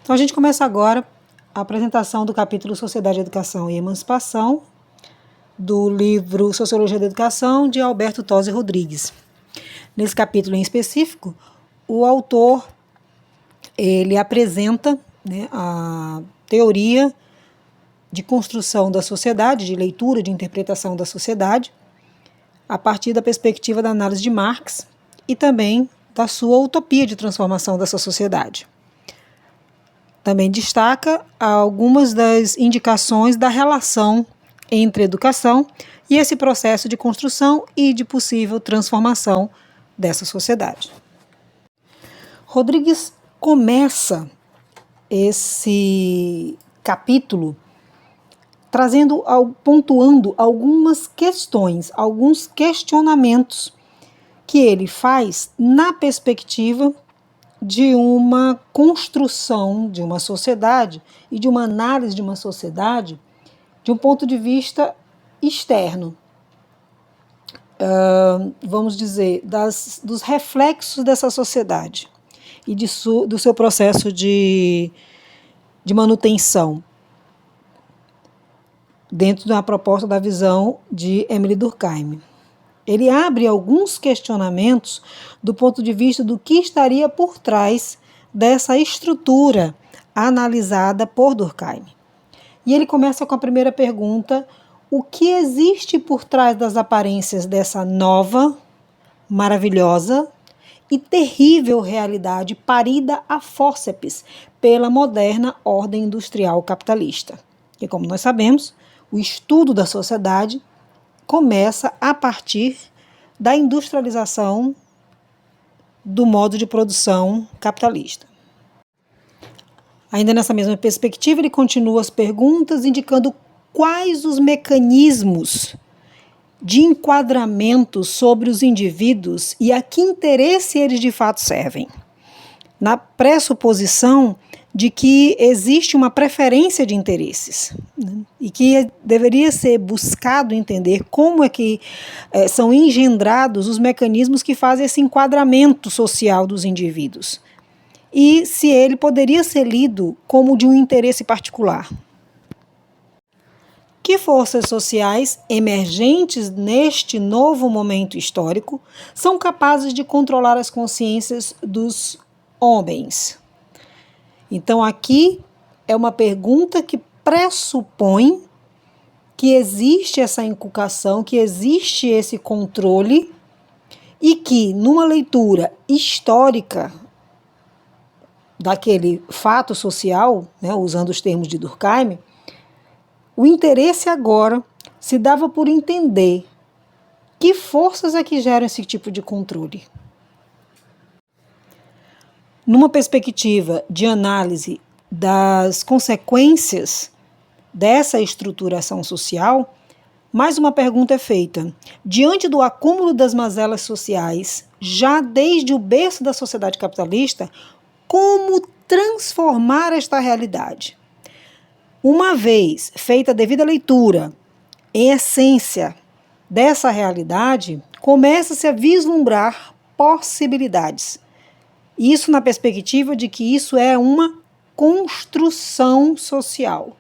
Então a gente começa agora a apresentação do capítulo Sociedade, Educação e Emancipação, do livro Sociologia da Educação, de Alberto Tozzi Rodrigues. Nesse capítulo em específico, o autor ele apresenta, a teoria de construção da sociedade, de leitura, de interpretação da sociedade, a partir da perspectiva da análise de Marx e também da sua utopia de transformação dessa sociedade. Também destaca algumas das indicações da relação entre educação e esse processo de construção e de possível transformação dessa sociedade. Rodrigues começa esse capítulo pontuando algumas questões, alguns questionamentos que ele faz na perspectiva de uma construção de uma sociedade e de uma análise de uma sociedade de um ponto de vista externo, vamos dizer, dos reflexos dessa sociedade e do seu processo de manutenção, dentro da proposta da visão de Émile Durkheim. Ele abre alguns questionamentos do ponto de vista do que estaria por trás dessa estrutura analisada por Durkheim. E ele começa com a primeira pergunta: o que existe por trás das aparências dessa nova, maravilhosa e terrível realidade parida a fórceps pela moderna ordem industrial capitalista? E como nós sabemos, o estudo da sociedade começa a partir da industrialização do modo de produção capitalista. Ainda nessa mesma perspectiva, ele continua as perguntas, indicando quais os mecanismos de enquadramento sobre os indivíduos e a que interesse eles de fato servem, na pressuposição de que existe uma preferência de interesses, e que deveria ser buscado entender como é que são engendrados os mecanismos que fazem esse enquadramento social dos indivíduos, e se ele poderia ser lido como de um interesse particular. Que forças sociais emergentes neste novo momento histórico são capazes de controlar as consciências dos homens? Então, aqui é uma pergunta que pressupõe que existe essa inculcação, que existe esse controle e que, numa leitura histórica daquele fato social, usando os termos de Durkheim, o interesse agora se dava por entender que forças é que geram esse tipo de controle. Numa perspectiva de análise das consequências dessa estruturação social, mais uma pergunta é feita. Diante do acúmulo das mazelas sociais, já desde o berço da sociedade capitalista, como transformar esta realidade? Uma vez feita a devida leitura, em essência, dessa realidade, começa-se a vislumbrar possibilidades. Isso na perspectiva de que isso é uma construção social.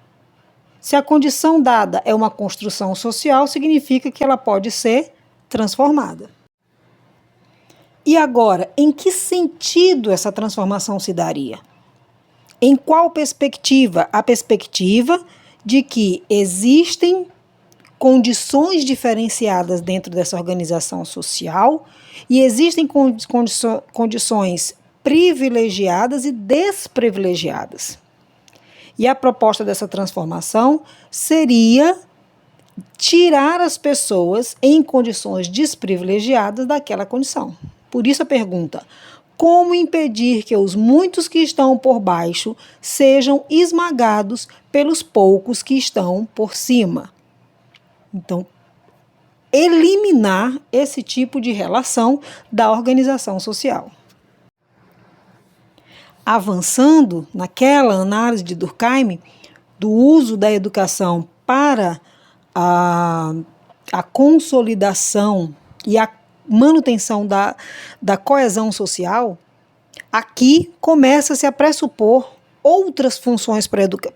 Se a condição dada é uma construção social, significa que ela pode ser transformada. E agora, em que sentido essa transformação se daria? Em qual perspectiva? A perspectiva de que existem condições diferenciadas dentro dessa organização social e existem condições privilegiadas e desprivilegiadas. E a proposta dessa transformação seria tirar as pessoas em condições desprivilegiadas daquela condição. Por isso a pergunta: como impedir que os muitos que estão por baixo sejam esmagados pelos poucos que estão por cima? Então, eliminar esse tipo de relação da organização social. Avançando naquela análise de Durkheim, do uso da educação para a consolidação e a manutenção da coesão social, aqui começa-se a pressupor outras funções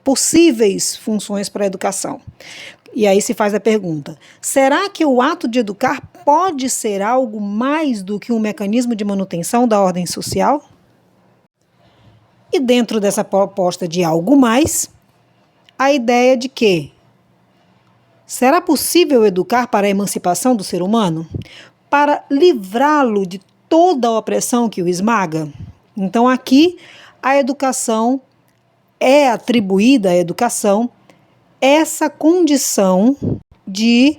possíveis funções para a educação. E aí se faz a pergunta: será que o ato de educar pode ser algo mais do que um mecanismo de manutenção da ordem social? E dentro dessa proposta de algo mais, a ideia de que será possível educar para a emancipação do ser humano? Para livrá-lo de toda a opressão que o esmaga? Então aqui a educação é atribuída à educação essa condição de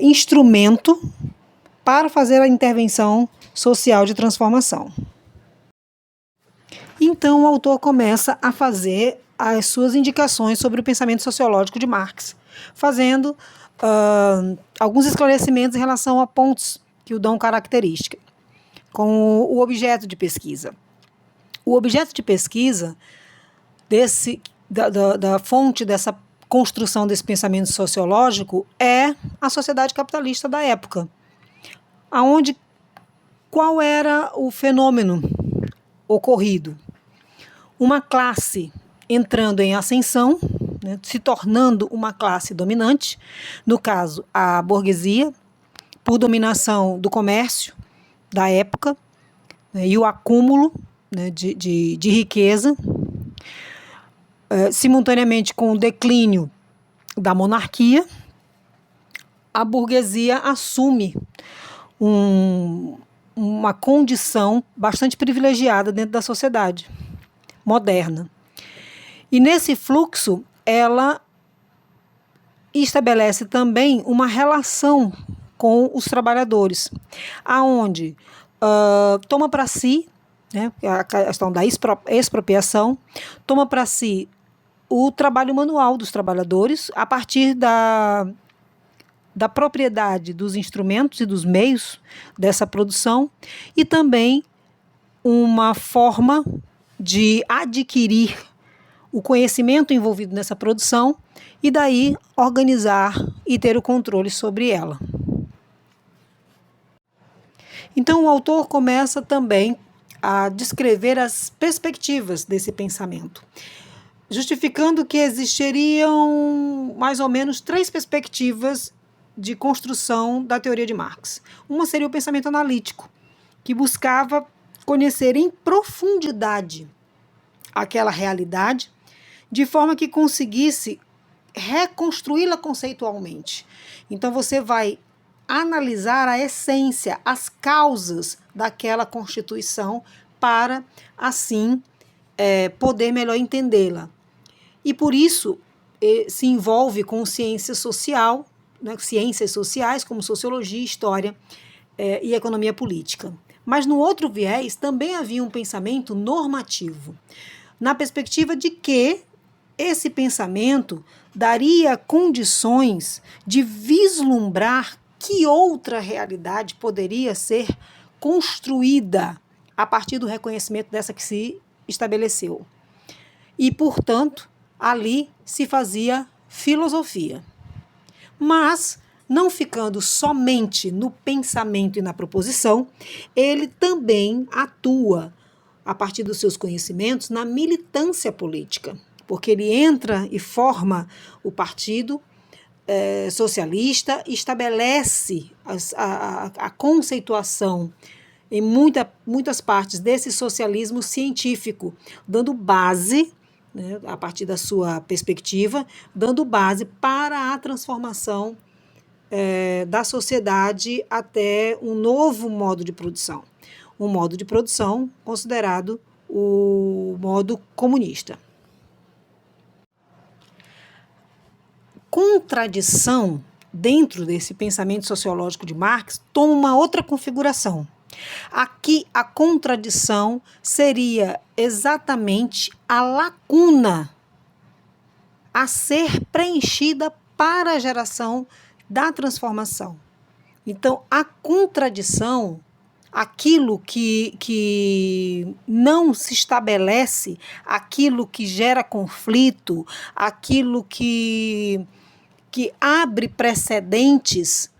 instrumento para fazer a intervenção social de transformação. Então, o autor começa a fazer as suas indicações sobre o pensamento sociológico de Marx, fazendo alguns esclarecimentos em relação a pontos que o dão característica, com o objeto de pesquisa. O objeto de pesquisa da fonte dessa construção desse pensamento sociológico é a sociedade capitalista da época, qual era o fenômeno ocorrido? Uma classe entrando em ascensão, né, se tornando uma classe dominante, no caso a burguesia, por dominação do comércio da época, né, e o acúmulo, né, de riqueza, simultaneamente com o declínio da monarquia, a burguesia assume uma condição bastante privilegiada dentro da sociedade moderna. E nesse fluxo, ela estabelece também uma relação com os trabalhadores, aonde toma para si, né, a questão da expropriação, toma para si o trabalho manual dos trabalhadores a partir da propriedade dos instrumentos e dos meios dessa produção, e também uma forma de adquirir o conhecimento envolvido nessa produção e daí organizar e ter o controle sobre ela. Então o autor começa também a descrever as perspectivas desse pensamento, justificando que existiriam mais ou menos 3 perspectivas de construção da teoria de Marx. Uma seria o pensamento analítico, que buscava conhecer em profundidade aquela realidade, de forma que conseguisse reconstruí-la conceitualmente. Então você vai analisar a essência, as causas daquela constituição, para assim poder melhor entendê-la. E por isso se envolve com ciência social, né, ciências sociais como sociologia, história e economia política. Mas no outro viés também havia um pensamento normativo, na perspectiva de que esse pensamento daria condições de vislumbrar que outra realidade poderia ser construída a partir do reconhecimento dessa que se estabeleceu. E, portanto, ali se fazia filosofia. Mas, não ficando somente no pensamento e na proposição, ele também atua, a partir dos seus conhecimentos, na militância política, porque ele entra e forma o partido socialista, estabelece a conceituação em muitas partes desse socialismo científico, dando base, né, a partir da sua perspectiva, dando base para a transformação da sociedade até um novo modo de produção. Um modo de produção considerado o modo comunista. Contradição dentro desse pensamento sociológico de Marx toma uma outra configuração. Aqui a contradição seria exatamente a lacuna a ser preenchida para a geração da transformação. Então, a contradição, aquilo que não se estabelece, aquilo que gera conflito, aquilo que abre precedentes,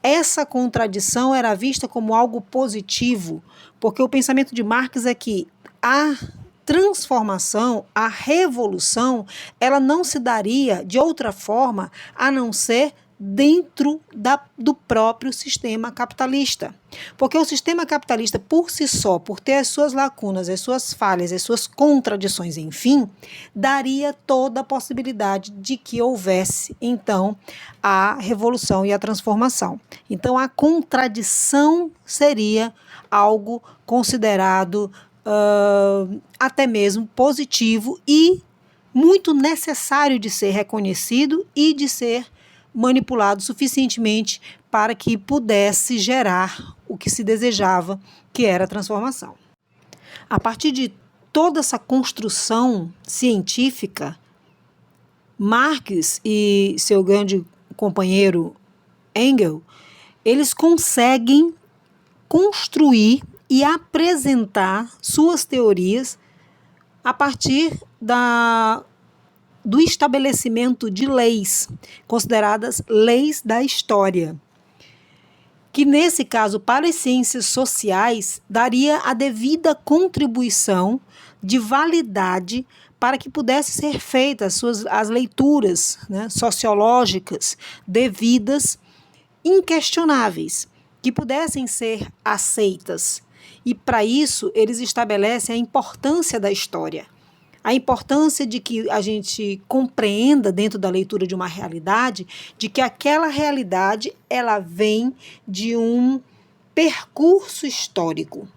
essa contradição era vista como algo positivo, porque o pensamento de Marx é que transformação, a revolução, ela não se daria de outra forma a não ser dentro do próprio sistema capitalista. Porque o sistema capitalista, por si só, por ter as suas lacunas, as suas falhas, as suas contradições, enfim, daria toda a possibilidade de que houvesse, então, a revolução e a transformação. Então, a contradição seria algo considerado até mesmo positivo e muito necessário de ser reconhecido e de ser manipulado suficientemente para que pudesse gerar o que se desejava, que era a transformação. A partir de toda essa construção científica, Marx e seu grande companheiro Engels, eles conseguem construir e apresentar suas teorias a partir do estabelecimento de leis, consideradas leis da história, que nesse caso, para as ciências sociais, daria a devida contribuição de validade para que pudesse ser feitas as leituras, né, sociológicas devidas, inquestionáveis, que pudessem ser aceitas. E para isso, eles estabelecem a importância da história. A importância de que a gente compreenda dentro da leitura de uma realidade, de que aquela realidade ela vem de um percurso histórico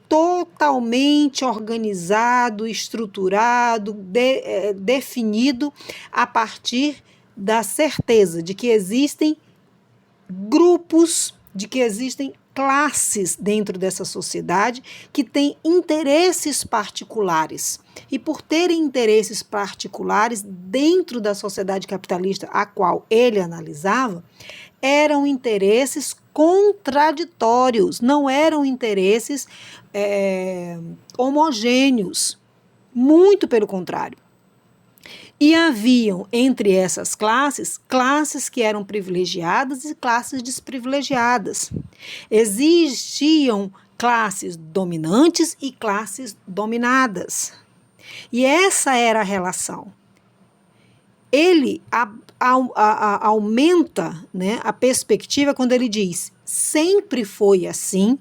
totalmente organizado, estruturado, definido a partir da certeza de que existem grupos, de que existem classes dentro dessa sociedade que têm interesses particulares. E por terem interesses particulares dentro da sociedade capitalista a qual ele analisava, eram interesses contraditórios, não eram interesses homogêneos, muito pelo contrário. E haviam entre essas classes que eram privilegiadas e classes desprivilegiadas. Existiam classes dominantes e classes dominadas. E essa era a relação. Ele aumenta, né, a perspectiva quando ele diz: sempre foi assim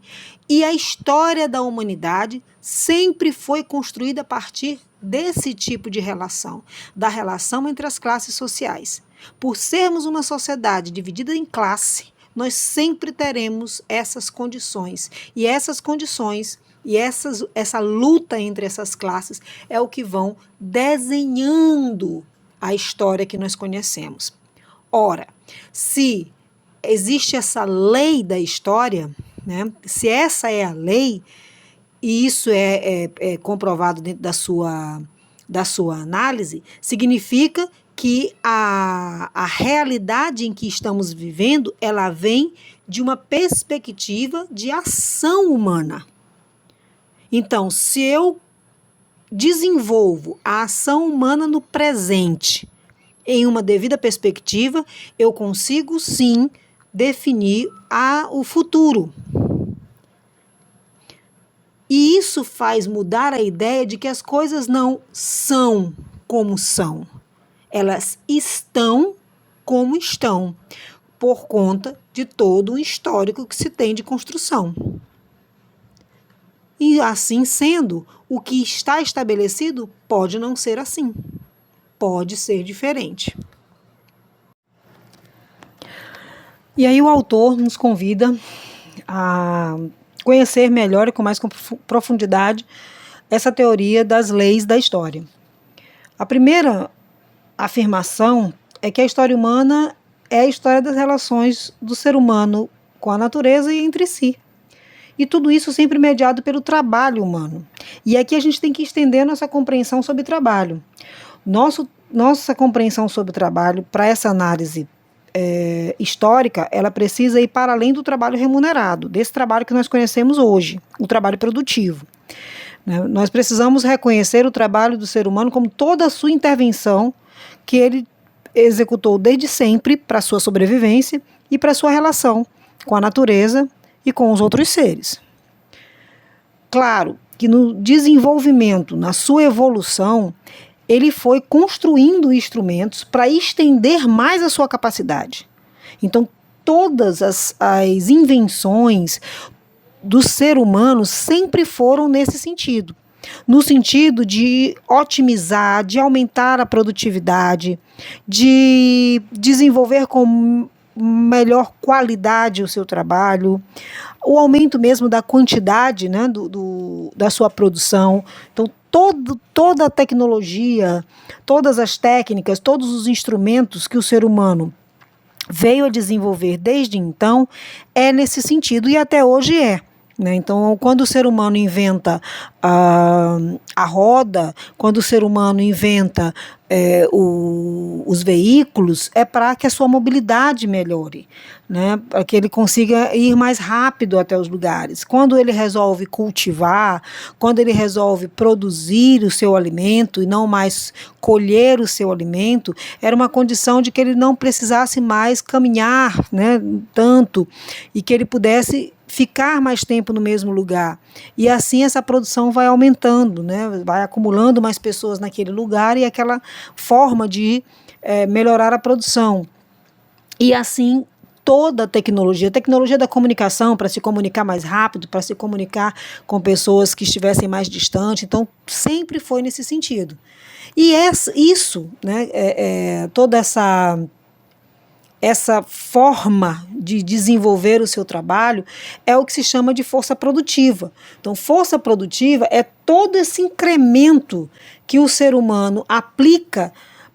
e a história da humanidade sempre foi construída a partir desse tipo de relação, da relação entre as classes sociais. Por sermos uma sociedade dividida em classe, nós sempre teremos essas condições. E essas condições e essa luta entre essas classes é o que vão desenhando a história que nós conhecemos. Ora, se existe essa lei da história, né, se essa é a lei, e isso é comprovado dentro da sua análise, significa que a realidade em que estamos vivendo, ela vem de uma perspectiva de ação humana. Então, se eu desenvolvo a ação humana no presente em uma devida perspectiva, eu consigo sim definir o futuro. E isso faz mudar a ideia de que as coisas não são como são. Elas estão como estão, por conta de todo o histórico que se tem de construção. E assim sendo, o que está estabelecido pode não ser assim. Pode ser diferente. E aí o autor nos convida a conhecer melhor e com mais profundidade essa teoria das leis da história. A primeira afirmação é que a história humana é a história das relações do ser humano com a natureza e entre si. E tudo isso sempre mediado pelo trabalho humano. E aqui a gente tem que estender nossa compreensão sobre trabalho. Nossa compreensão sobre o trabalho, para essa análise histórica, ela precisa ir para além do trabalho remunerado, desse trabalho que nós conhecemos hoje, o trabalho produtivo. Nós precisamos reconhecer o trabalho do ser humano como toda a sua intervenção que ele executou desde sempre para a sua sobrevivência e para a sua relação com a natureza e com os outros seres. Claro que no desenvolvimento, na sua evolução, ele foi construindo instrumentos para estender mais a sua capacidade. Então, todas as invenções do ser humano sempre foram nesse sentido. No sentido de otimizar, de aumentar a produtividade, de desenvolver com melhor qualidade o seu trabalho, o aumento mesmo da quantidade, né, da sua produção. Então, toda a tecnologia, todas as técnicas, todos os instrumentos que o ser humano veio a desenvolver desde então é nesse sentido e até hoje é. Né? Então, quando o ser humano inventa a roda, quando o ser humano inventa os veículos, é para que a sua mobilidade melhore, né? Para que ele consiga ir mais rápido até os lugares. Quando ele resolve cultivar, quando ele resolve produzir o seu alimento e não mais colher o seu alimento, era uma condição de que ele não precisasse mais caminhar, né, tanto, e que ele pudesse ficar mais tempo no mesmo lugar. E assim essa produção vai aumentando, né? Vai acumulando mais pessoas naquele lugar e aquela forma de melhorar a produção. E assim toda a tecnologia da comunicação, para se comunicar mais rápido, para se comunicar com pessoas que estivessem mais distantes. Então, sempre foi nesse sentido. E isso, né, toda essa forma de desenvolver o seu trabalho é o que se chama de força produtiva. Então, força produtiva é todo esse incremento que o ser humano aplica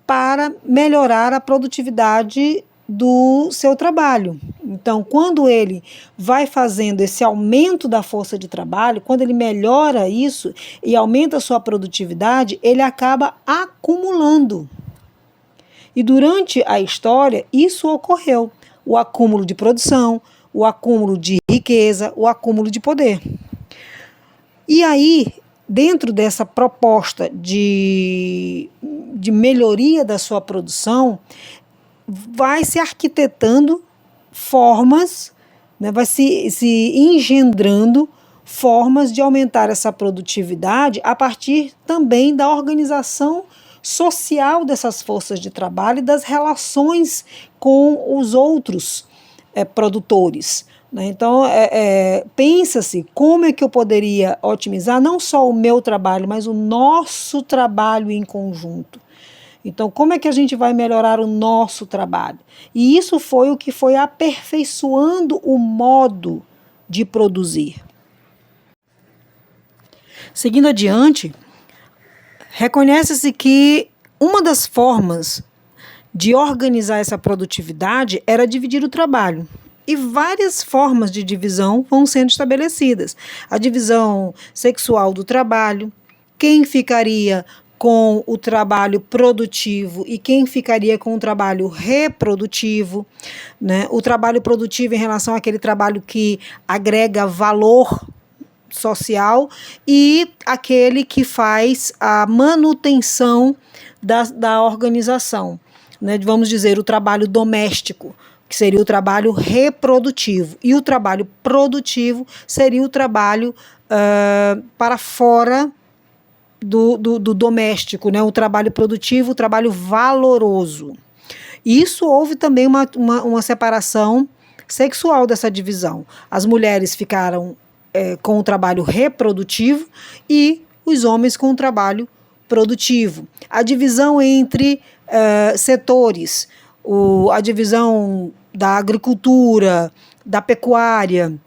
para melhorar a produtividade do seu trabalho. Então, quando ele vai fazendo esse aumento da força de trabalho, quando ele melhora isso e aumenta a sua produtividade, ele acaba acumulando. E durante a história, isso ocorreu. O acúmulo de produção, o acúmulo de riqueza, o acúmulo de poder. E aí, dentro dessa proposta de melhoria da sua produção, vai se arquitetando formas, né, vai se engendrando formas de aumentar essa produtividade a partir também da organização social dessas forças de trabalho e das relações com os outros produtores. Né? Então, pensa-se como é que eu poderia otimizar não só o meu trabalho, mas o nosso trabalho em conjunto. Então, como é que a gente vai melhorar o nosso trabalho? E isso foi o que foi aperfeiçoando o modo de produzir. Seguindo adiante, reconhece-se que uma das formas de organizar essa produtividade era dividir o trabalho. E várias formas de divisão vão sendo estabelecidas. A divisão sexual do trabalho, quem ficaria com o trabalho produtivo e quem ficaria com o trabalho reprodutivo, né? O trabalho produtivo em relação àquele trabalho que agrega valor social e aquele que faz a manutenção da organização, né? Vamos dizer, o trabalho doméstico, que seria o trabalho reprodutivo, e o trabalho produtivo seria o trabalho para fora do doméstico, né? O trabalho produtivo, o trabalho valoroso. E isso houve também uma separação sexual dessa divisão. As mulheres ficaram com o trabalho reprodutivo e os homens com o trabalho produtivo. A divisão entre setores, a divisão da agricultura, da pecuária,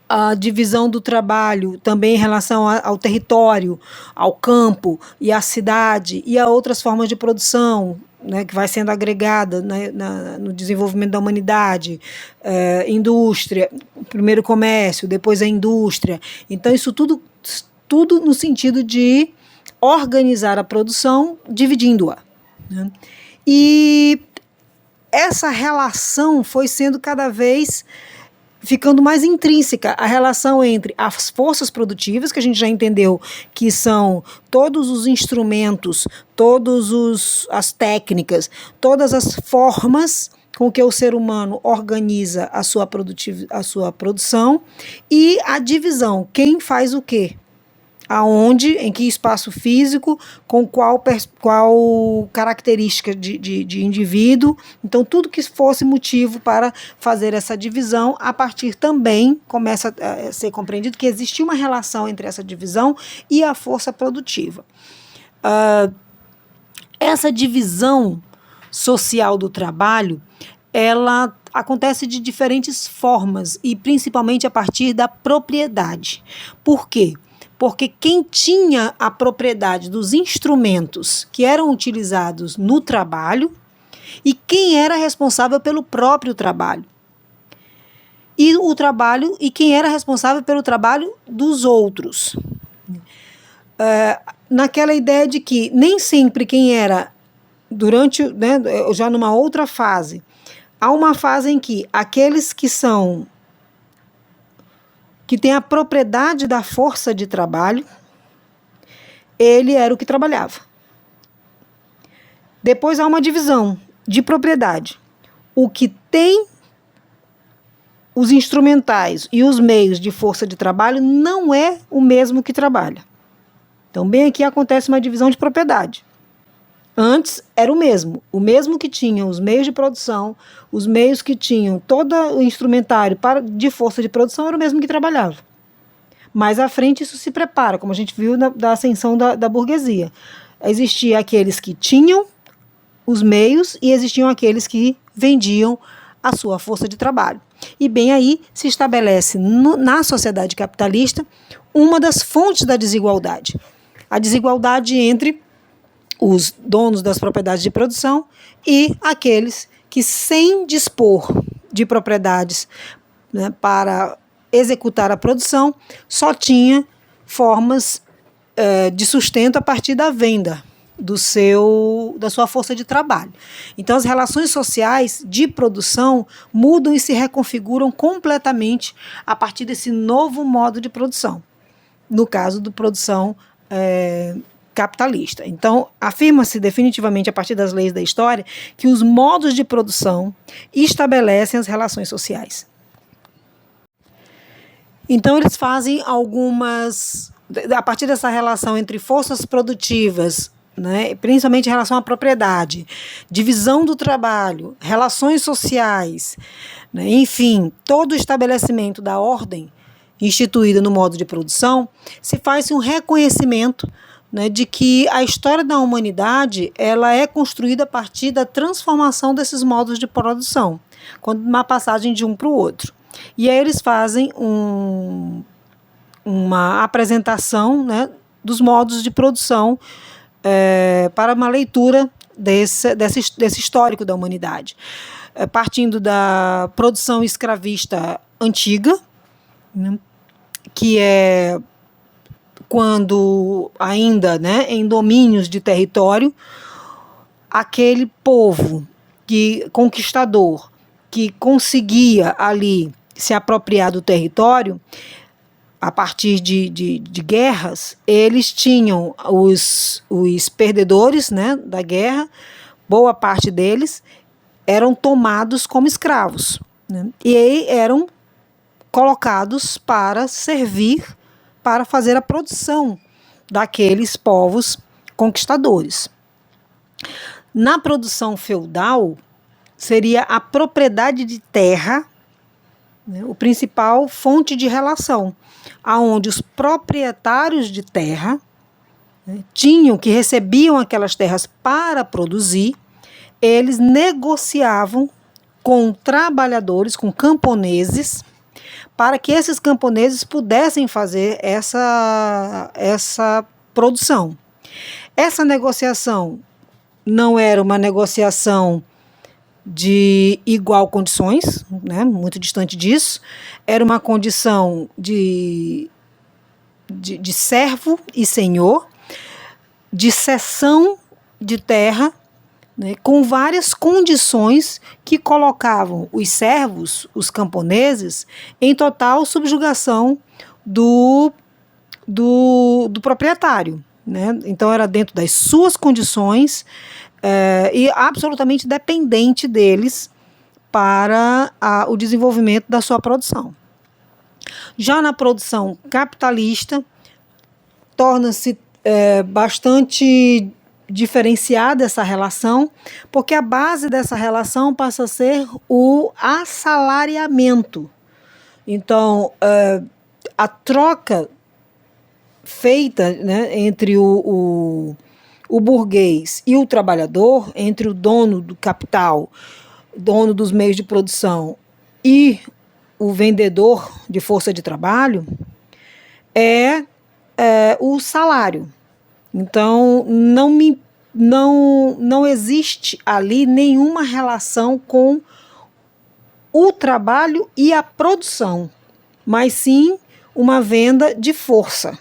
a divisão do trabalho também em relação ao território, ao campo e à cidade e a outras formas de produção, né, que vai sendo agregada, né, no desenvolvimento da humanidade, indústria, primeiro comércio, depois a indústria. Então, isso tudo no sentido de organizar a produção, dividindo-a. Né? E essa relação foi sendo cada vez ficando mais intrínseca, a relação entre as forças produtivas, que a gente já entendeu que são todos os instrumentos, todas as técnicas, todas as formas com que o ser humano organiza a sua produção, e a divisão, quem faz o quê? em que espaço físico, com qual característica de indivíduo. Então, tudo que fosse motivo para fazer essa divisão, a partir também começa a ser compreendido que existia uma relação entre essa divisão e a força produtiva. Essa divisão social do trabalho, ela acontece de diferentes formas e principalmente a partir da propriedade. Por quê? Porque quem tinha a propriedade dos instrumentos que eram utilizados no trabalho e quem era responsável pelo próprio trabalho. E quem era responsável pelo trabalho dos outros. Naquela ideia de que nem sempre quem era já numa outra fase, há uma fase em que aqueles que têm a propriedade da força de trabalho, ele era o que trabalhava. Depois há uma divisão de propriedade. O que tem os instrumentais e os meios de força de trabalho não é o mesmo que trabalha. Então, bem aqui acontece uma divisão de propriedade. Antes era o mesmo que tinha os meios de produção, os meios que tinham todo o instrumentário de força de produção era o mesmo que trabalhava. Mais à frente isso se prepara, como a gente viu da ascensão da burguesia. Existiam aqueles que tinham os meios e existiam aqueles que vendiam a sua força de trabalho. E bem aí se estabelece na sociedade capitalista uma das fontes da desigualdade. A desigualdade entre os donos das propriedades de produção e aqueles que, sem dispor de propriedades, para executar a produção, só tinha formas de sustento a partir da venda da sua força de trabalho. Então, as relações sociais de produção mudam e se reconfiguram completamente a partir desse novo modo de produção, no caso da produção capitalista. Então, afirma-se definitivamente a partir das leis da história que os modos de produção estabelecem as relações sociais. Então, eles fazem a partir dessa relação entre forças produtivas, principalmente em relação à propriedade, divisão do trabalho, relações sociais, enfim, todo o estabelecimento da ordem instituída no modo de produção, se faz um reconhecimento de que a história da humanidade ela é construída a partir da transformação desses modos de produção, uma passagem de um para o outro. E aí eles fazem uma apresentação dos modos de produção para uma leitura desse histórico da humanidade, partindo da produção escravista antiga, que é quando ainda em domínios de território, aquele povo conquistador que conseguia ali se apropriar do território a partir de guerras, eles tinham os perdedores da guerra, boa parte deles eram tomados como escravos, e aí eram colocados para servir, para fazer a produção daqueles povos conquistadores. Na produção feudal, seria a propriedade de terra, o principal fonte de relação, aonde os proprietários de terra que recebiam aquelas terras para produzir, eles negociavam com trabalhadores, com camponeses, para que esses camponeses pudessem fazer essa produção. Essa negociação não era uma negociação de igual condições, muito distante disso, era uma condição de servo e senhor, de cessão de terra, com várias condições que colocavam os servos, os camponeses, em total subjugação do proprietário. Então era dentro das suas condições e absolutamente dependente deles para o desenvolvimento da sua produção. Já na produção capitalista, torna-se bastante diferenciada essa relação, porque a base dessa relação passa a ser o assalariamento. Então, a troca feita, né, entre o burguês e o trabalhador, entre o dono do capital, dono dos meios de produção e o vendedor de força de trabalho, é o salário. Então, não existe ali nenhuma relação com o trabalho e a produção, mas sim uma venda de força.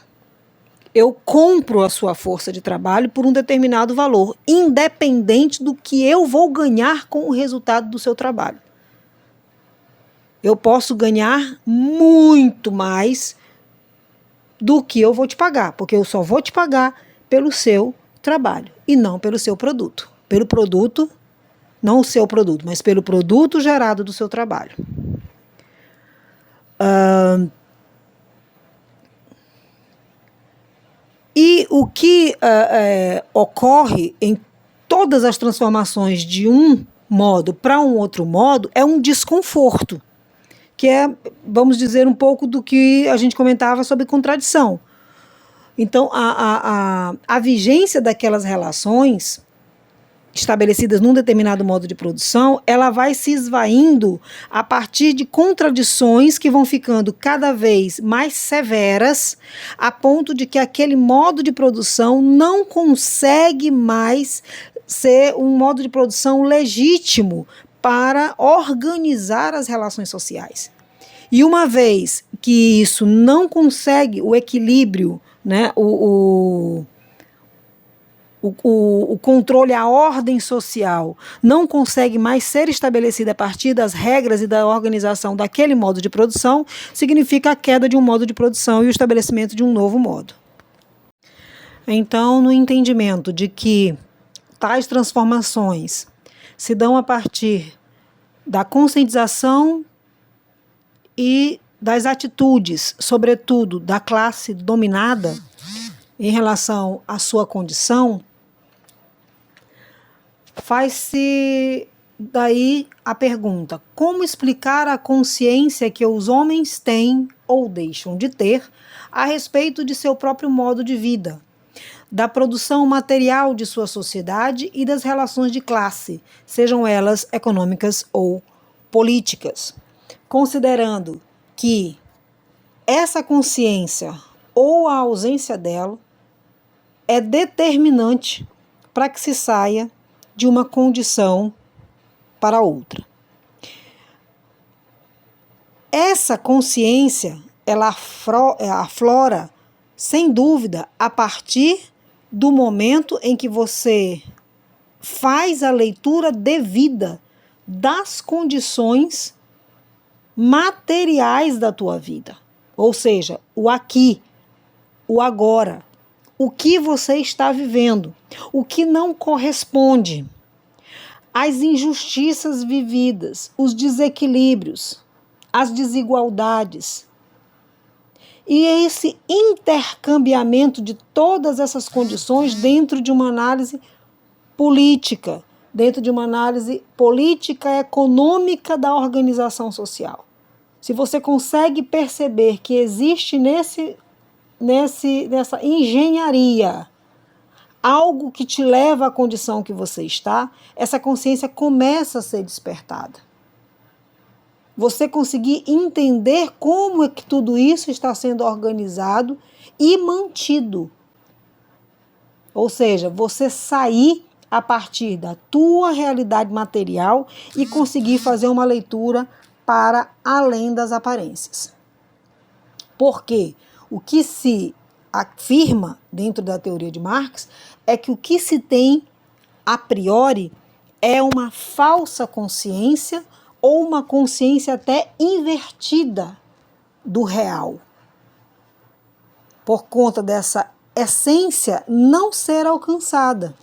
Eu compro a sua força de trabalho por um determinado valor, independente do que eu vou ganhar com o resultado do seu trabalho. Eu posso ganhar muito mais do que eu vou te pagar, porque eu só vou te pagar pelo seu trabalho e não pelo seu produto. Pelo produto, não o seu produto, mas pelo produto gerado do seu trabalho. E o que ocorre em todas as transformações de um modo para um outro modo é um desconforto, que é, vamos dizer, um pouco do que a gente comentava sobre contradição. Então, a vigência daquelas relações estabelecidas num determinado modo de produção, ela vai se esvaindo a partir de contradições que vão ficando cada vez mais severas, a ponto de que aquele modo de produção não consegue mais ser um modo de produção legítimo para organizar as relações sociais. E uma vez que isso não consegue o equilíbrio, né, o controle, a ordem social não consegue mais ser estabelecida a partir das regras e da organização daquele modo de produção, significa a queda de um modo de produção e o estabelecimento de um novo modo. Então, no entendimento de que tais transformações se dão a partir da conscientização e das atitudes, sobretudo da classe dominada, em relação à sua condição, faz-se daí a pergunta: como explicar a consciência que os homens têm ou deixam de ter a respeito de seu próprio modo de vida, da produção material de sua sociedade e das relações de classe, sejam elas econômicas ou políticas, considerando que essa consciência ou a ausência dela é determinante para que se saia de uma condição para outra. Essa consciência, ela aflora, sem dúvida, a partir do momento em que você faz a leitura devida das condições materiais da tua vida. Ou seja, o aqui, o agora, o que você está vivendo, o que não corresponde, as injustiças vividas, os desequilíbrios, as desigualdades. E esse intercambiamento de todas essas condições dentro de uma análise política, dentro de uma análise política econômica da organização social. Se você consegue perceber que existe nessa engenharia algo que te leva à condição que você está, essa consciência começa a ser despertada. Você conseguir entender como é que tudo isso está sendo organizado e mantido. Ou seja, você sair a partir da tua realidade material e conseguir fazer uma leitura para além das aparências. Porque o que se afirma dentro da teoria de Marx é que o que se tem a priori é uma falsa consciência ou uma consciência até invertida do real, por conta dessa essência não ser alcançada.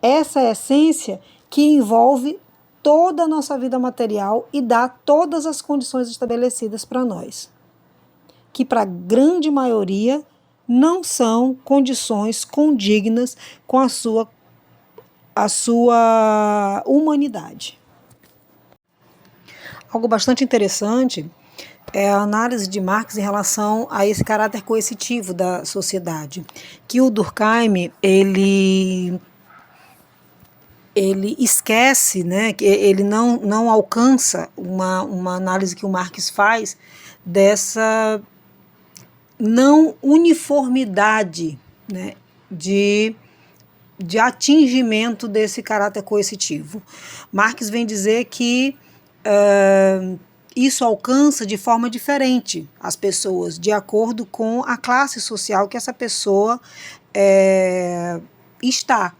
Essa essência que envolve toda a nossa vida material e dá todas as condições estabelecidas para nós, que para a grande maioria não são condições condignas com a sua humanidade. Algo bastante interessante é a análise de Marx em relação a esse caráter coercitivo da sociedade, que o Durkheim ele esquece, né, que ele não alcança uma análise que o Marx faz dessa não uniformidade, né, de atingimento desse caráter coercitivo. Marx vem dizer que isso alcança de forma diferente as pessoas, de acordo com a classe social que essa pessoa está.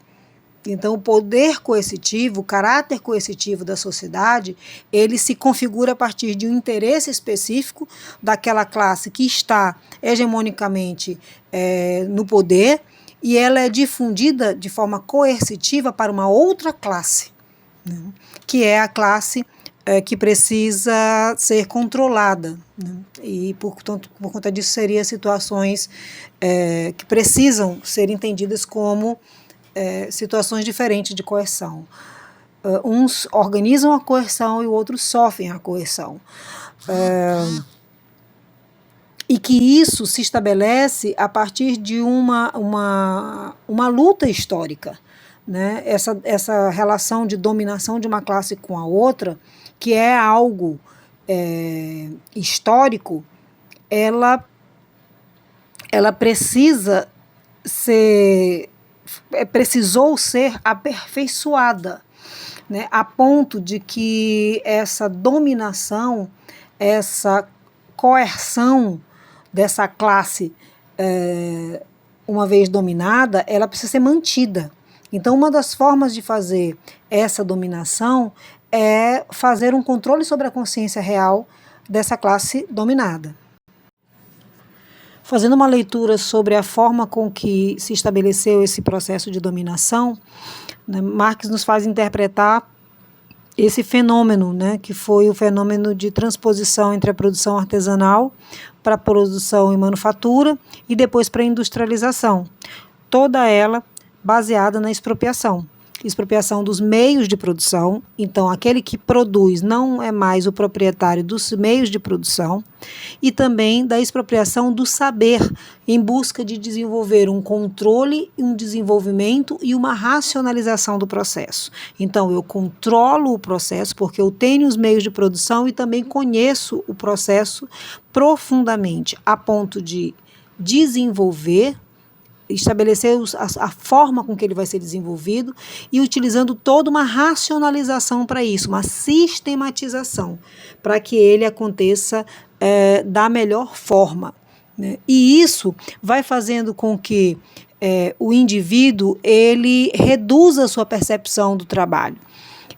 Então, o poder coercitivo, o caráter coercitivo da sociedade, ele se configura a partir de um interesse específico daquela classe que está hegemonicamente no poder, e ela é difundida de forma coercitiva para uma outra classe, né, que é a classe que precisa ser controlada, né, e, portanto, por conta disso, seriam situações que precisam ser entendidas como situações diferentes de coerção. Uns organizam a coerção e outros sofrem a coerção. E que isso se estabelece a partir de uma luta histórica, né? Essa relação de dominação de uma classe com a outra, que é algo histórico, ela precisa ser precisou ser aperfeiçoada, né, a ponto de que essa dominação, essa coerção dessa classe, uma vez dominada, ela precisa ser mantida. Então, uma das formas de fazer essa dominação é fazer um controle sobre a consciência real dessa classe dominada. Fazendo uma leitura sobre a forma com que se estabeleceu esse processo de dominação, né, Marx nos faz interpretar esse fenômeno, né, que foi o fenômeno de transposição entre a produção artesanal para a produção em manufatura e depois para a industrialização, toda ela baseada na expropriação dos meios de produção. Então, aquele que produz não é mais o proprietário dos meios de produção, e também da expropriação do saber, em busca de desenvolver um controle, um desenvolvimento e uma racionalização do processo. Então, eu controlo o processo porque eu tenho os meios de produção e também conheço o processo profundamente, a ponto de desenvolver, estabelecer a forma com que ele vai ser desenvolvido e utilizando toda uma racionalização para isso, uma sistematização, para que ele aconteça da melhor forma, né? E isso vai fazendo com que o indivíduo ele reduza a sua percepção do trabalho.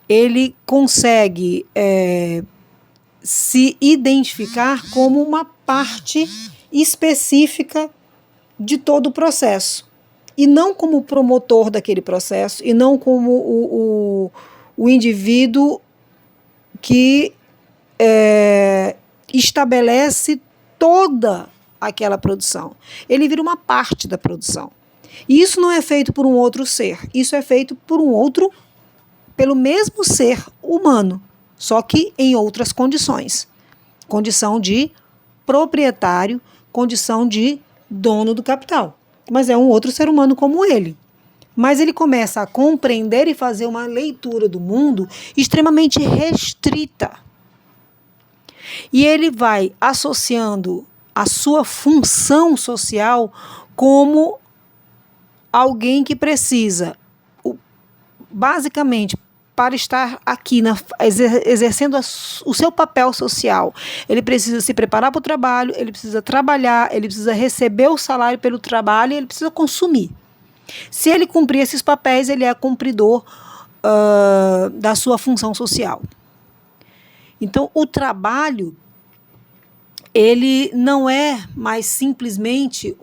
Ele consegue se identificar como uma parte específica de todo o processo, e não como promotor daquele processo, e não como o indivíduo que estabelece toda aquela produção. Ele vira uma parte da produção. E isso não é feito por um outro ser, isso é feito pelo mesmo ser humano, só que em outras condições. Condição de proprietário, condição de dono do capital, mas é um outro ser humano como ele. Mas ele começa a compreender e fazer uma leitura do mundo extremamente restrita. E ele vai associando a sua função social como alguém que precisa, basicamente, para estar aqui exercendo o seu papel social, ele precisa se preparar para o trabalho, ele precisa trabalhar, ele precisa receber o salário pelo trabalho e ele precisa consumir. Se ele cumprir esses papéis, ele é cumpridor da sua função social. Então, o trabalho, ele não é mais simplesmente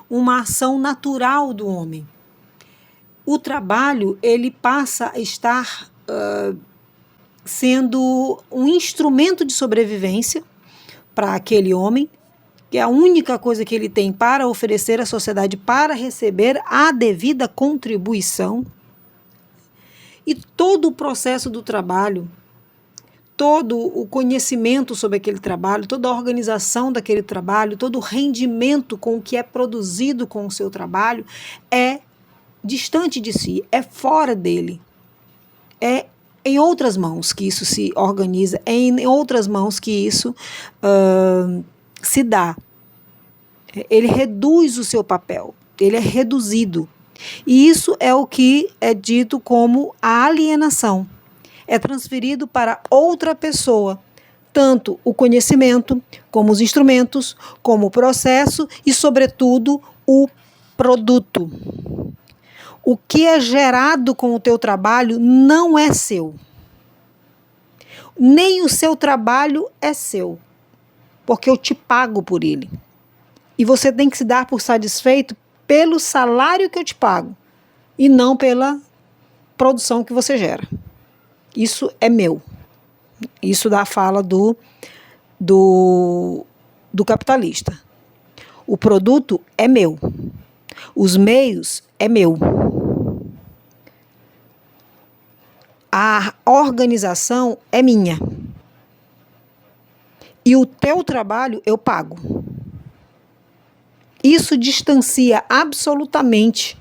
uma ação natural do homem. O trabalho, ele passa a estar sendo um instrumento de sobrevivência para aquele homem, que é a única coisa que ele tem para oferecer à sociedade, para receber a devida contribuição. E todo o processo do trabalho, todo o conhecimento sobre aquele trabalho, toda a organização daquele trabalho, todo o rendimento com o que é produzido com o seu trabalho é distante de si, é fora dele. É em outras mãos que isso se organiza, é em outras mãos que isso se dá. Ele reduz o seu papel, ele é reduzido. E isso é o que é dito como a alienação. É transferido para outra pessoa, tanto o conhecimento, como os instrumentos, como o processo e, sobretudo, o produto. O que é gerado com o teu trabalho não é seu. Nem o seu trabalho é seu, porque eu te pago por ele. E você tem que se dar por satisfeito pelo salário que eu te pago e não pela produção que você gera. Isso é meu. Isso dá a fala do capitalista. O produto é meu. Os meios é meu. A organização é minha. E o teu trabalho eu pago. Isso distancia absolutamente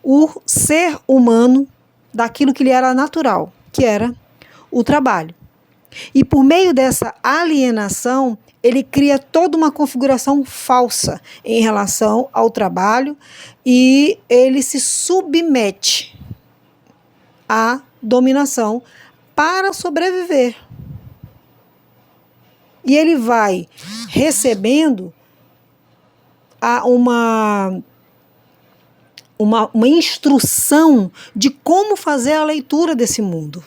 o ser humano daquilo que lhe era natural, que era o trabalho. E por meio dessa alienação, ele cria toda uma configuração falsa em relação ao trabalho e ele se submete à dominação para sobreviver. E ele vai recebendo uma instrução de como fazer a leitura desse mundo.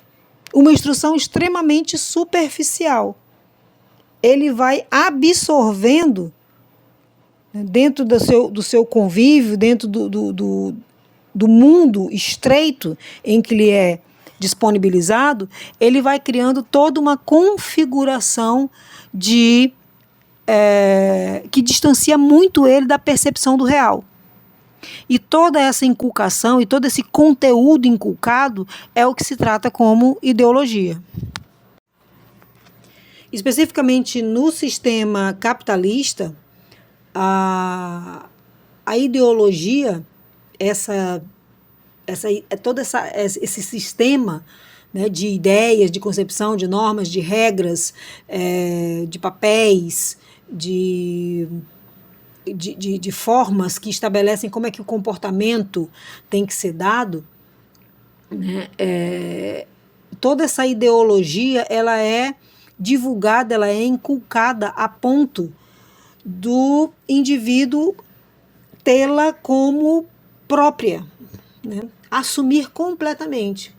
Uma instrução extremamente superficial. Ele vai absorvendo, dentro do seu convívio, dentro do mundo estreito em que ele é disponibilizado, ele vai criando toda uma configuração que distancia muito ele da percepção do real. E toda essa inculcação e todo esse conteúdo inculcado é o que se trata como ideologia. Especificamente no sistema capitalista, a ideologia, todo esse sistema, né, de ideias, de concepção, de normas, de regras, de papéis, de formas que estabelecem como é que o comportamento tem que ser dado, né? Toda essa ideologia ela é divulgada, ela é inculcada a ponto do indivíduo tê-la como própria, né? Assumir completamente.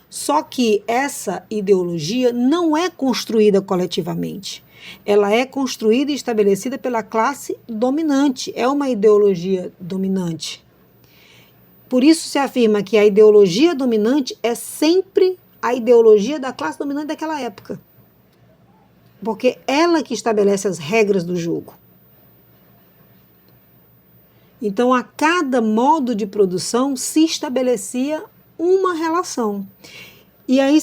Só que essa ideologia não é construída coletivamente. Ela é construída e estabelecida pela classe dominante. É uma ideologia dominante. Por isso se afirma que a ideologia dominante é sempre a ideologia da classe dominante daquela época. Porque ela que estabelece as regras do jogo. Então, a cada modo de produção se estabelecia uma relação. E aí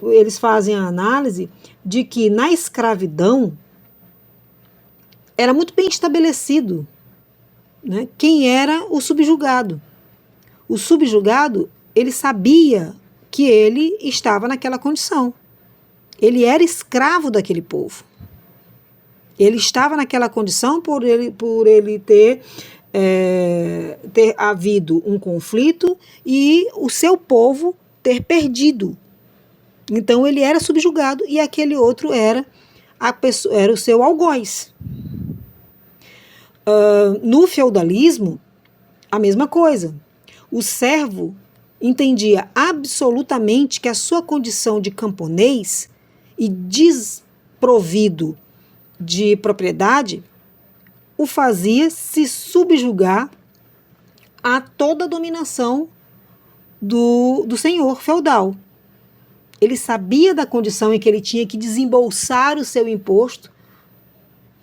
eles fazem a análise de que na escravidão era muito bem estabelecido, né, quem era o subjugado. O subjugado, ele sabia que ele estava naquela condição. Ele era escravo daquele povo. Ele estava naquela condição por ele ter havido um conflito e o seu povo ter perdido. Então ele era subjugado e aquele outro era o seu algoz. No feudalismo, a mesma coisa. O servo entendia absolutamente que a sua condição de camponês e desprovido de propriedade o fazia se subjugar a toda a dominação do senhor feudal. Ele sabia da condição em que ele tinha que desembolsar o seu imposto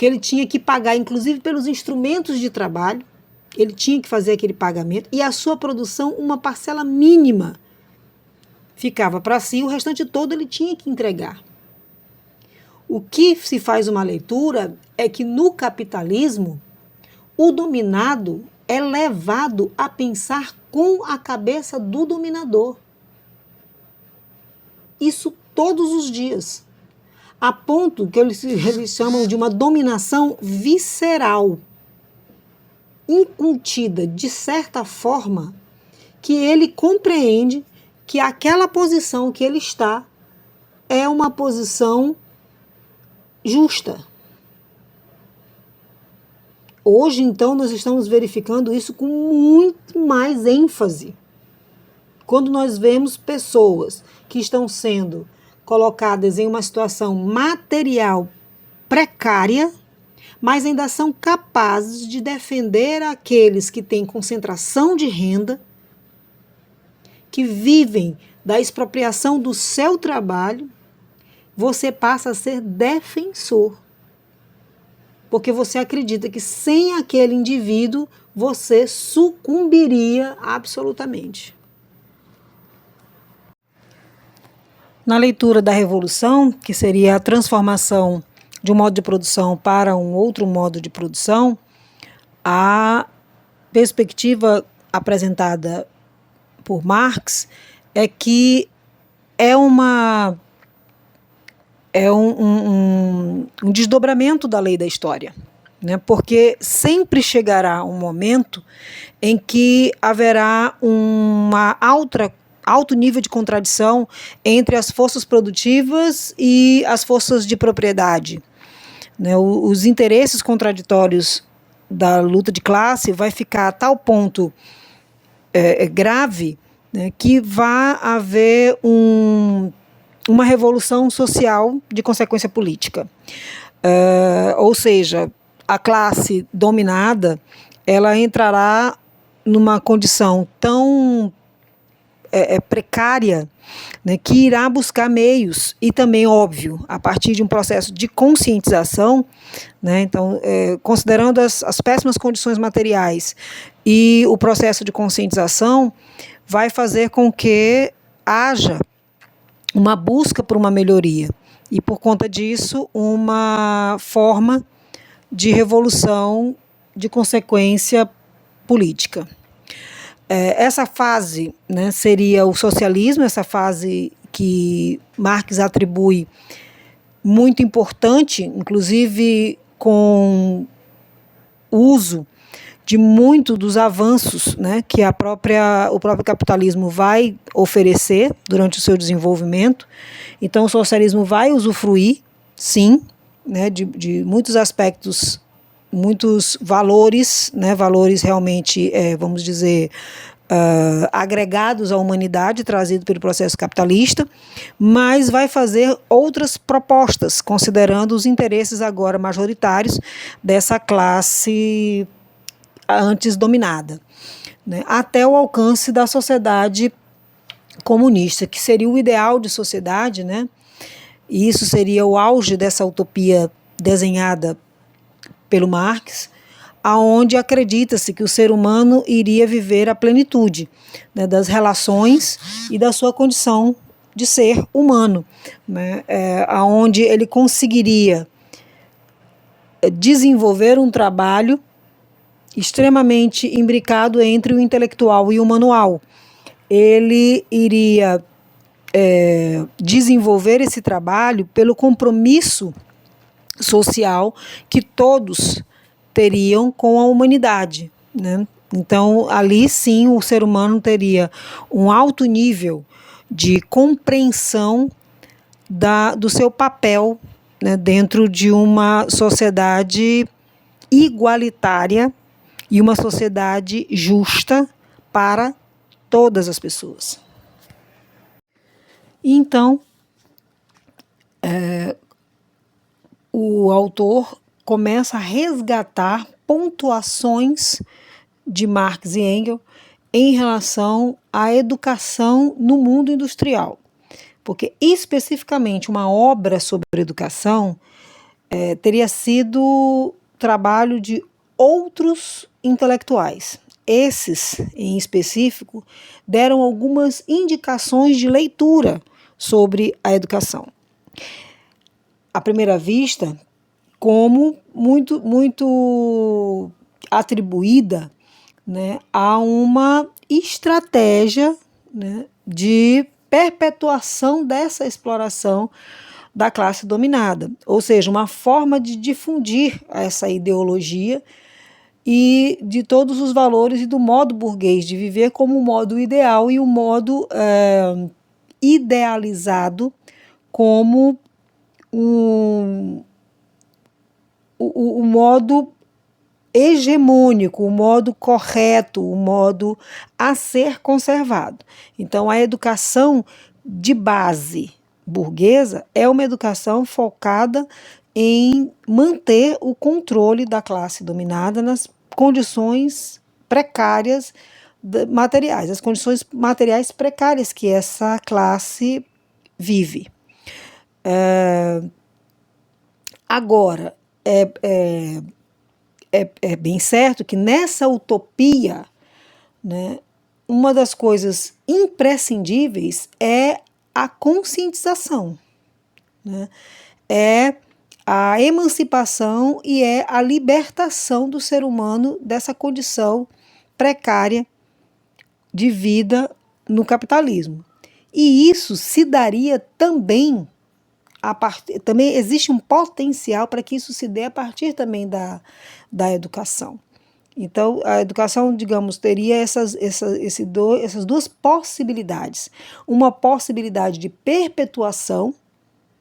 que ele tinha que pagar, inclusive pelos instrumentos de trabalho, ele tinha que fazer aquele pagamento, e a sua produção, uma parcela mínima, ficava para si, o restante todo ele tinha que entregar. O que se faz uma leitura é que no capitalismo, o dominado é levado a pensar com a cabeça do dominador. Isso todos os dias. A ponto que eles chamam de uma dominação visceral, incutida de certa forma, que ele compreende que aquela posição que ele está é uma posição justa. Hoje, então, nós estamos verificando isso com muito mais ênfase. Quando nós vemos pessoas que estão sendo colocadas em uma situação material precária, mas ainda são capazes de defender aqueles que têm concentração de renda, que vivem da expropriação do seu trabalho, você passa a ser defensor. Porque você acredita que sem aquele indivíduo você sucumbiria absolutamente. Na leitura da Revolução, que seria a transformação de um modo de produção para um outro modo de produção, a perspectiva apresentada por Marx é que é um desdobramento da lei da história, né? Porque sempre chegará um momento em que haverá alto nível de contradição entre as forças produtivas e as forças de propriedade, né? Os interesses contraditórios da luta de classe vai ficar a tal ponto grave, né, que vai haver uma revolução social de consequência política. Ou seja, a classe dominada ela entrará numa condição tão precária, né, que irá buscar meios, e também, óbvio, a partir de um processo de conscientização, né, então, considerando as péssimas condições materiais e o processo de conscientização, vai fazer com que haja uma busca por uma melhoria, e por conta disso, uma forma de revolução de consequência política. Essa fase, né, seria o socialismo, essa fase que Marx atribui muito importante, inclusive com o uso de muito dos avanços, né, que o próprio capitalismo vai oferecer durante o seu desenvolvimento. Então o socialismo vai usufruir, sim, né, de muitos aspectos, muitos valores, né, valores realmente, vamos dizer, agregados à humanidade, trazidos pelo processo capitalista, mas vai fazer outras propostas, considerando os interesses agora majoritários dessa classe antes dominada, né, até o alcance da sociedade comunista, que seria o ideal de sociedade, né, e isso seria o auge dessa utopia desenhada pelo Marx, aonde acredita-se que o ser humano iria viver a plenitude, né, das relações e da sua condição de ser humano, né, aonde ele conseguiria desenvolver um trabalho extremamente imbricado entre o intelectual e o manual. Ele iria desenvolver esse trabalho pelo compromisso social que todos teriam com a humanidade, né? Então, ali sim, o ser humano teria um alto nível de compreensão do seu papel, né, dentro de uma sociedade igualitária e uma sociedade justa para todas as pessoas. Então, o autor começa a resgatar pontuações de Marx e Engels em relação à educação no mundo industrial. Porque, especificamente, uma obra sobre educação teria sido trabalho de outros intelectuais. Esses, em específico, deram algumas indicações de leitura sobre a educação. À primeira vista, como muito atribuída, né, a uma estratégia, né, de perpetuação dessa exploração da classe dominada, ou seja, uma forma de difundir essa ideologia e de todos os valores e do modo burguês de viver como o modo ideal e o modo idealizado como o modo hegemônico, o modo correto, o modo a ser conservado. Então, a educação de base burguesa é uma educação focada em manter o controle da classe dominada nas condições precárias materiais, as condições materiais precárias que essa classe vive. Agora, é bem certo que nessa utopia, né, uma das coisas imprescindíveis é a conscientização, né? É a emancipação e é a libertação do ser humano dessa condição precária de vida no capitalismo. E isso se daria também também existe um potencial para que isso se dê a partir também da educação. Então, a educação, digamos, teria essas duas possibilidades. Uma possibilidade de perpetuação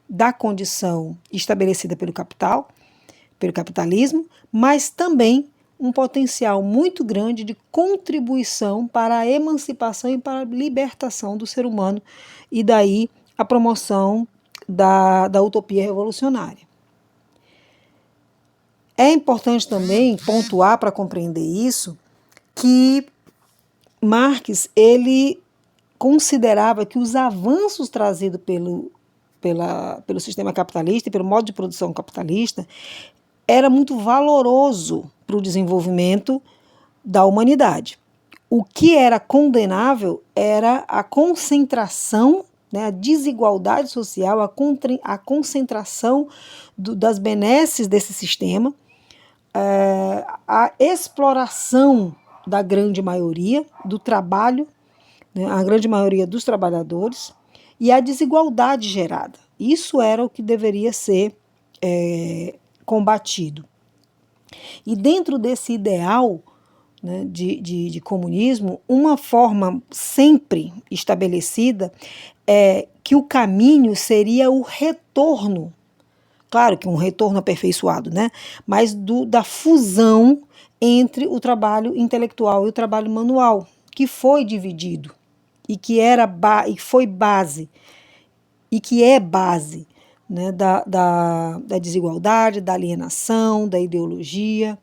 da condição estabelecida pelo capitalismo, mas também um potencial muito grande de contribuição para a emancipação e para a libertação do ser humano, e daí a promoção da utopia revolucionária. É importante também pontuar, para compreender isso, que Marx ele considerava que os avanços trazidos pelo sistema capitalista e pelo modo de produção capitalista era muito valoroso para o desenvolvimento da humanidade. O que era condenável era a concentração, né, a desigualdade social, a concentração das benesses desse sistema, a exploração da grande maioria do trabalho, né, a grande maioria dos trabalhadores, e a desigualdade gerada. Isso era o que deveria ser combatido. E dentro desse ideal, né, de comunismo, uma forma sempre estabelecida é que o caminho seria o retorno, claro que um retorno aperfeiçoado, né, mas da fusão entre o trabalho intelectual e o trabalho manual, que foi dividido e que foi base, e que é base, né, da desigualdade, da alienação, da ideologia.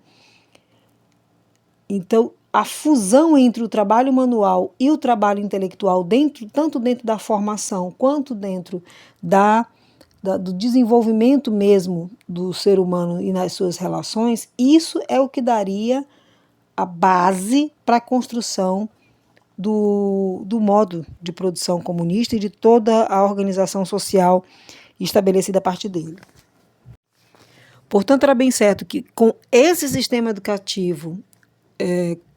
Então, a fusão entre o trabalho manual e o trabalho intelectual, tanto dentro da formação quanto dentro do desenvolvimento mesmo do ser humano e nas suas relações, isso é o que daria a base para a construção do modo de produção comunista e de toda a organização social estabelecida a partir dele. Portanto, era bem certo que com esse sistema educativo,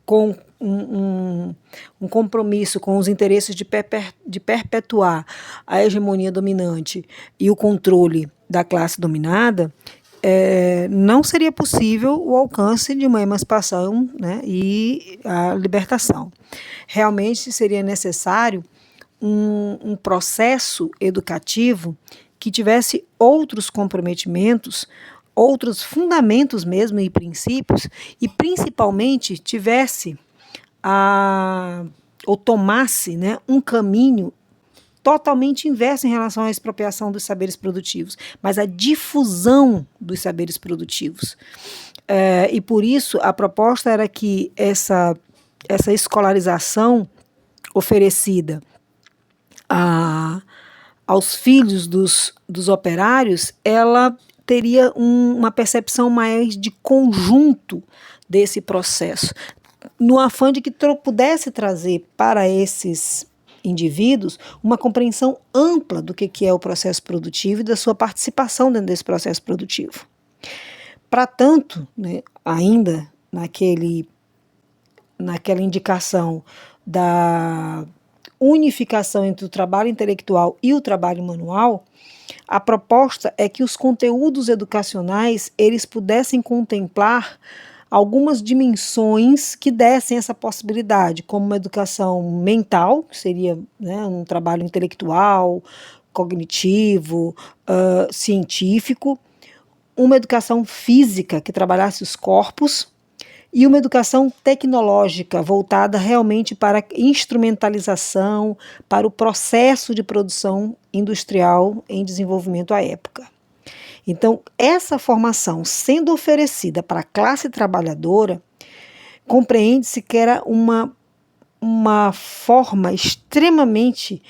com um compromisso com os interesses de perpetuar a hegemonia dominante e o controle da classe dominada, não seria possível o alcance de uma emancipação, né, e a libertação. Realmente seria necessário um processo educativo que tivesse outros comprometimentos, outros fundamentos mesmo e princípios, e principalmente tivesse ou tomasse, né, um caminho totalmente inverso em relação à expropriação dos saberes produtivos, mas a difusão dos saberes produtivos. E por isso a proposta era que essa escolarização oferecida aos filhos dos operários, ela teria uma percepção mais de conjunto desse processo, no afã de que pudesse trazer para esses indivíduos uma compreensão ampla do que é o processo produtivo e da sua participação dentro desse processo produtivo. Para tanto, né, ainda naquela indicação da unificação entre o trabalho intelectual e o trabalho manual, a proposta é que os conteúdos educacionais eles pudessem contemplar algumas dimensões que dessem essa possibilidade, como uma educação mental, que seria, né, um trabalho intelectual, cognitivo, científico, uma educação física que trabalhasse os corpos e uma educação tecnológica voltada realmente para a instrumentalização, para o processo de produção industrial em desenvolvimento à época. Então, essa formação sendo oferecida para a classe trabalhadora, compreende-se que era uma forma extremamente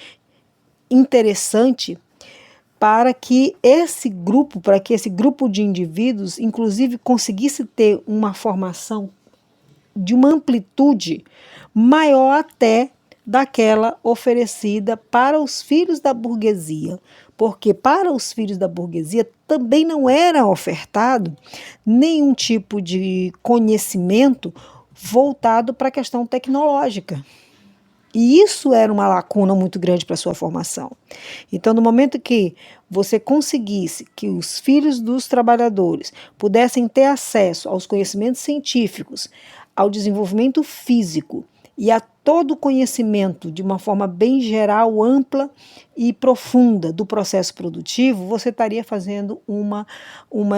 interessante para que esse grupo de indivíduos, inclusive, conseguisse ter uma formação de uma amplitude maior até daquela oferecida para os filhos da burguesia, porque para os filhos da burguesia também não era ofertado nenhum tipo de conhecimento voltado para a questão tecnológica. E isso era uma lacuna muito grande para a sua formação. Então, no momento que você conseguisse que os filhos dos trabalhadores pudessem ter acesso aos conhecimentos científicos, ao desenvolvimento físico e a todo o conhecimento de uma forma bem geral, ampla e profunda do processo produtivo, você estaria fazendo uma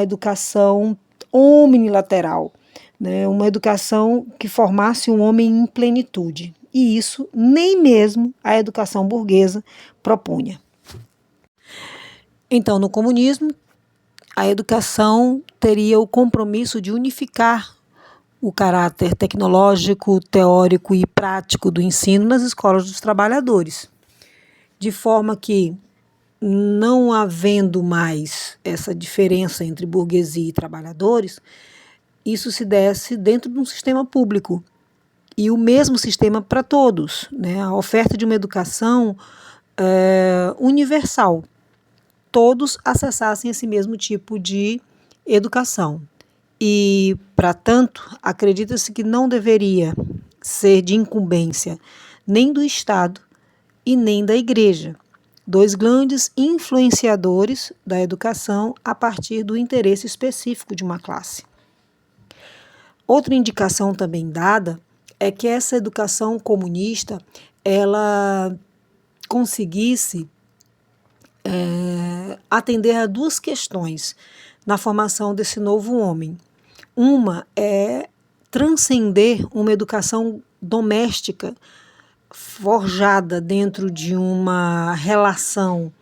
educação omnilateral, né? Uma educação que formasse um homem em plenitude. E isso nem mesmo a educação burguesa propunha. Então, no comunismo, a educação teria o compromisso de unificar o caráter tecnológico, teórico e prático do ensino nas escolas dos trabalhadores, de forma que, não havendo mais essa diferença entre burguesia e trabalhadores, isso se desse dentro de um sistema público, e o mesmo sistema para todos, né? A oferta de uma educação universal, todos acessassem esse mesmo tipo de educação. E, para tanto, acredita-se que não deveria ser de incumbência nem do Estado e nem da Igreja, dois grandes influenciadores da educação a partir do interesse específico de uma classe. Outra indicação também dada é que essa educação comunista ela conseguisse atender a duas questões na formação desse novo homem. Uma é transcender uma educação doméstica forjada dentro de uma relação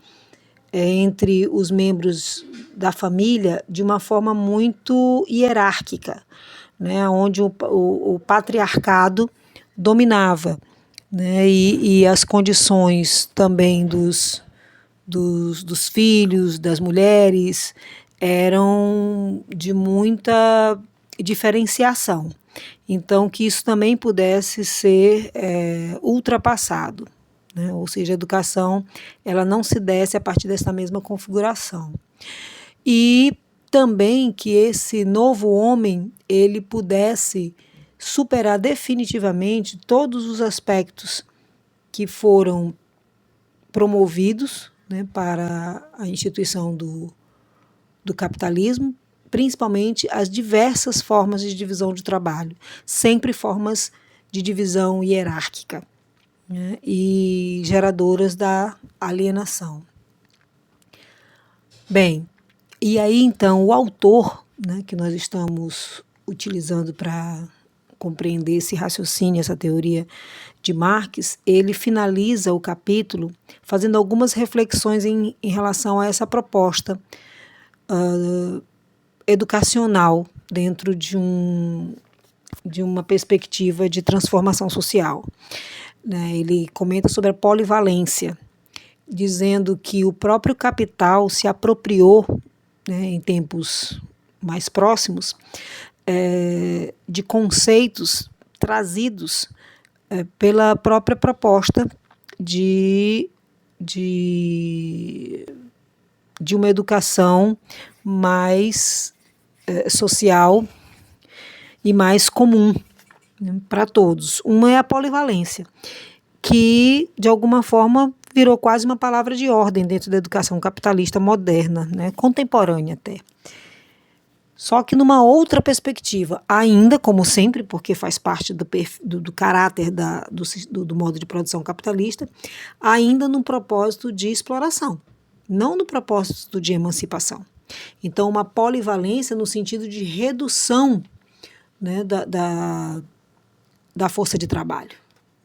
entre os membros da família de uma forma muito hierárquica, né, onde o patriarcado dominava, né, e as condições também dos filhos, das mulheres, eram de muita diferenciação. Então, que isso também pudesse ser ultrapassado, né, ou seja, a educação ela não se desse a partir dessa mesma configuração. E também que esse novo homem ele pudesse superar definitivamente todos os aspectos que foram promovidos, né, para a instituição do capitalismo, principalmente as diversas formas de divisão de trabalho, sempre formas de divisão hierárquica, né, e geradoras da alienação. Bem, e aí então o autor, né, que nós estamos utilizando para compreender esse raciocínio, essa teoria de Marx, ele finaliza o capítulo fazendo algumas reflexões em relação a essa proposta educacional dentro de uma perspectiva de transformação social, né? Ele comenta sobre a polivalência, dizendo que o próprio capital se apropriou né, em tempos mais próximos, de conceitos trazidos pela própria proposta de uma educação mais social e mais comum, né, para todos. Uma é a polivalência, que de alguma forma virou quase uma palavra de ordem dentro da educação capitalista moderna, né, contemporânea até. Só que numa outra perspectiva, ainda como sempre, porque faz parte do caráter do modo de produção capitalista, ainda no propósito de exploração, não no propósito de emancipação. Então, uma polivalência no sentido de redução, né, da força de trabalho,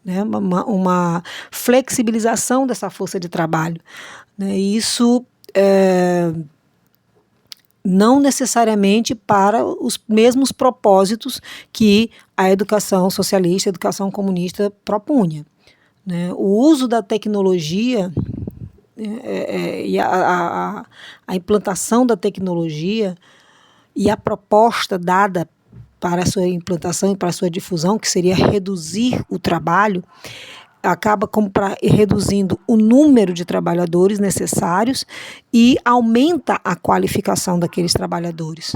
né, uma flexibilização dessa força de trabalho, né, e isso não necessariamente para os mesmos propósitos que a educação socialista, a educação comunista propunha, né. O uso da tecnologia e a implantação da tecnologia e a proposta dada para a sua implantação e para a sua difusão, que seria reduzir o trabalho, acaba reduzindo o número de trabalhadores necessários e aumenta a qualificação daqueles trabalhadores.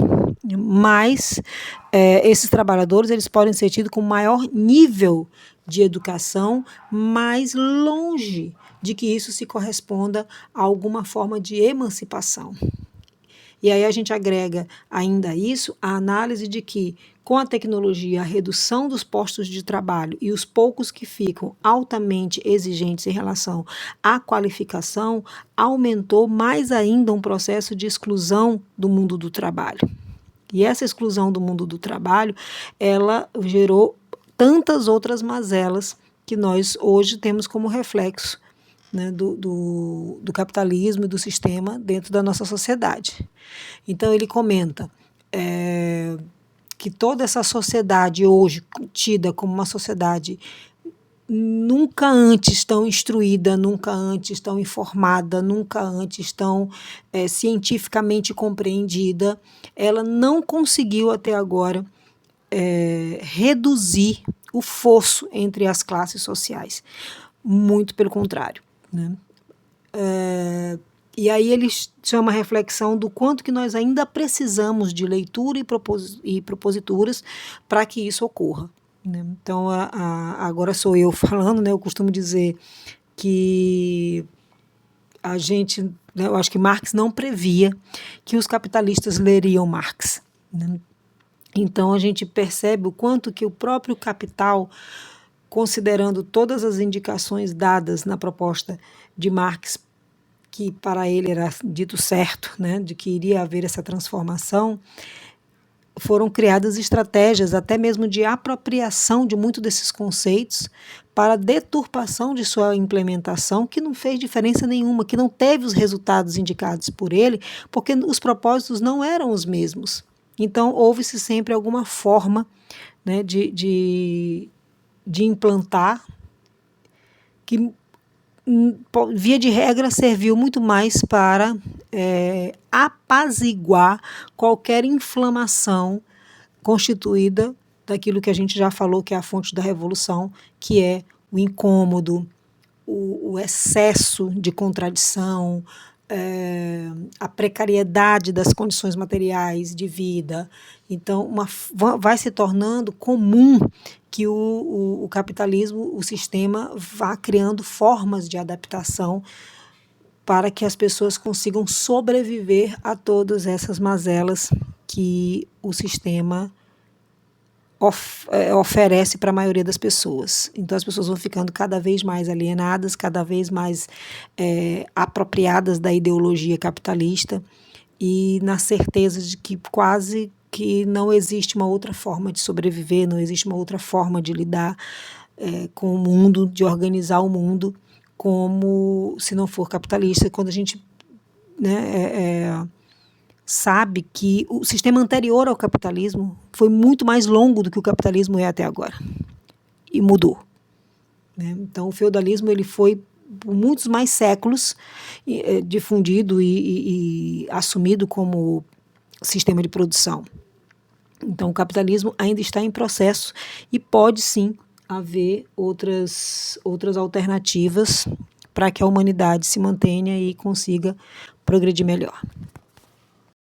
Mas esses trabalhadores eles podem ser tidos com maior nível de educação, mais longe de que isso se corresponda a alguma forma de emancipação. E aí a gente agrega ainda isso a análise de que, com a tecnologia, a redução dos postos de trabalho e os poucos que ficam altamente exigentes em relação à qualificação, aumentou mais ainda um processo de exclusão do mundo do trabalho. E essa exclusão do mundo do trabalho, ela gerou tantas outras mazelas que nós hoje temos como reflexo, né, do capitalismo e do sistema dentro da nossa sociedade. Então ele comenta que toda essa sociedade hoje tida como uma sociedade nunca antes tão instruída, nunca antes tão informada, nunca antes tão cientificamente compreendida, ela não conseguiu até agora reduzir o fosso entre as classes sociais. Muito pelo contrário, né? E aí ele chama a reflexão do quanto que nós ainda precisamos de leitura e proposituras para que isso ocorra, né? Então, agora sou eu falando, né? Eu costumo dizer que a gente, né, eu acho que Marx não previa que os capitalistas leriam Marx, né? Então a gente percebe o quanto que o próprio capital, considerando todas as indicações dadas na proposta de Marx, que para ele era dito certo, né, de que iria haver essa transformação, foram criadas estratégias até mesmo de apropriação de muitos desses conceitos para deturpação de sua implementação, que não fez diferença nenhuma, que não teve os resultados indicados por ele, porque os propósitos não eram os mesmos. Então, houve-se sempre alguma forma, né, de implantar, que, via de regra, serviu muito mais para apaziguar qualquer inflamação constituída daquilo que a gente já falou que é a fonte da revolução, que é o incômodo, o excesso de contradição, a precariedade das condições materiais de vida. Então, vai se tornando comum que o capitalismo, o sistema, vá criando formas de adaptação para que as pessoas consigam sobreviver a todas essas mazelas que o sistema oferece para a maioria das pessoas. Então as pessoas vão ficando cada vez mais alienadas, cada vez mais apropriadas da ideologia capitalista e na certeza de que quase que não existe uma outra forma de sobreviver, não existe uma outra forma de lidar com o mundo, de organizar o mundo, como se não for capitalista. Quando a gente, né, sabe que o sistema anterior ao capitalismo foi muito mais longo do que o capitalismo é até agora, e mudou, né? Então o feudalismo ele foi por muitos mais séculos difundido e assumido como sistema de produção. Então, o capitalismo ainda está em processo e pode sim haver outras alternativas para que a humanidade se mantenha e consiga progredir melhor.